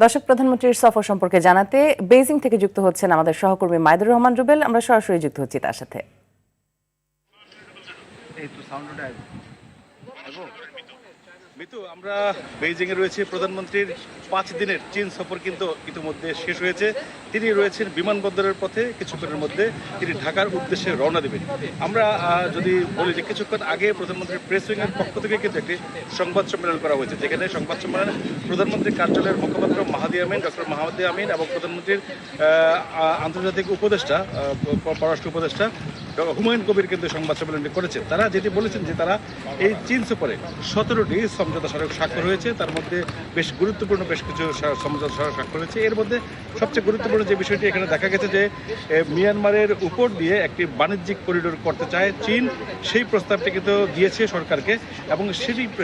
দর্শক, প্রধানমন্ত্রীর সফর সম্পর্কে জানাতে বেইজিং থেকে যুক্ত হচ্ছেন আমাদের সহকর্মী মাইদুর রহমান রুবেল। আমরা সরাসরি যুক্ত হচ্ছি তার সাথে। মিতু, আমরা বেইজিং এ রয়েছে। প্রধানমন্ত্রীর 5 দিনের চীন সফর কিন্তু ইতিমধ্যে শেষ হয়েছে। তিনি রয়েছেন বিমানবন্দরের পথে। কিছুক্ষণের মধ্যে তিনি ঢাকার উদ্দেশ্যে রওনা দেবেন। আমরা যদি বলি যে কিছুক্ষণ আগে প্রধানমন্ত্রীর প্রেস উইং এর পক্ষ থেকে কিন্তু একটি সংবাদ সম্মেলন করা হয়েছে, যেখানে সংবাদ সম্মেলনে প্রধানমন্ত্রীর কার্যালয়ের মুখপাত্র ডক্টর মাহাদি আমিন এবং প্রধানমন্ত্রীর আন্তর্জাতিক উপদেষ্টা, পররাষ্ট্র উপদেষ্টা হুমায়ুন কবির কিন্তু সংবাদ সম্মেলনটি করেছেন। তারা যেটি বলেছেন যে তারা এই চীন সফরে 17টি সমঝোতা স্মারক স্বাক্ষর হয়েছে। তার মধ্যে বেশ গুরুত্বপূর্ণ বেশ কিছু সমঝোতা স্মারক স্বাক্ষর হয়েছে। এর মধ্যে সবচেয়ে গুরুত্বপূর্ণ যে বিষয়টি এখানে দেখা গেছে যে মিয়ানমারের উপর দিয়ে একটি বাণিজ্যিক করিডোর করতে চায় চীন। সেই প্রস্তাবটি কিন্তু দিয়েছে সরকারকে, এবং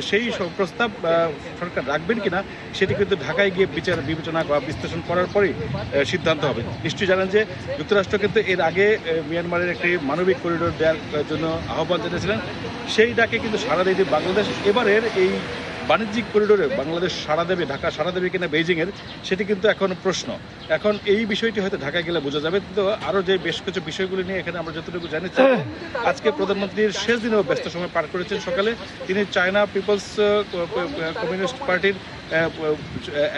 সেই প্রস্তাব সরকার রাখবেন কিনা সেটি কিন্তু ঢাকায় গিয়ে বিবেচনা বা বিশ্লেষণ করার পরেই সিদ্ধান্ত হবে। নিশ্চয়ই জানেন যে যুক্তরাষ্ট্র কিন্তু এর আগে মিয়ানমারের একটি মানবিক করিডোর দেওয়ার জন্য আহ্বান জানিয়েছিলেন। সেই ডাকে কিন্তু সাড়া দেয়নি বাংলাদেশ। এবারের এই বাণিজ্যিক করিডোরে বাংলাদেশ সাড়া দেবে, ঢাকা সাড়া দেবে কিনা বেইজিংয়ের, সেটি কিন্তু এখন প্রশ্ন। এখন এই বিষয়টি হয়তো ঢাকায় গেলে বোঝা যাবে। কিন্তু আরও যে বেশ কিছু বিষয়গুলি নিয়ে এখানে আমরা যতটুকু জানিয়েছি, আজকে প্রধানমন্ত্রীর শেষ দিনেও ব্যস্ত সময় পার করেছেন। সকালে তিনি চায়না পিপলস কমিউনিস্ট পার্টির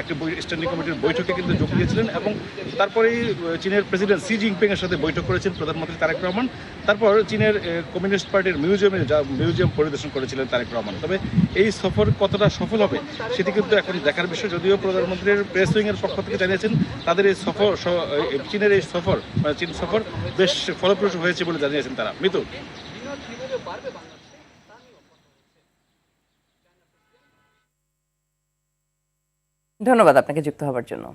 একটি স্ট্যান্ডিং কমিটির বৈঠকে কিন্তু যোগ দিয়েছিলেন, এবং তারপরেই চীনের প্রেসিডেন্ট শি জিনপিং এর সাথে বৈঠক করেছেন প্রধানমন্ত্রী তারেক রহমান। তারপর চীনের কমিউনিস্ট পার্টির মিউজিয়াম পরিদর্শন করেছিলেন তারেক রহমান। তবে এই সফর কতটা সফল হবে সেটি কিন্তু এখন দেখার বিষয়। যদিও প্রধানমন্ত্রীর প্রেস উইং এর পক্ষ থেকে জানিয়েছেন তাদের এই সফর, চীনের এই সফর, চীন সফর বেশ ফলপ্রসূ হয়েছে বলে জানিয়েছেন তারা। মিতু, ধন্যবাদ আপনাকে যুক্ত হবার জন্য।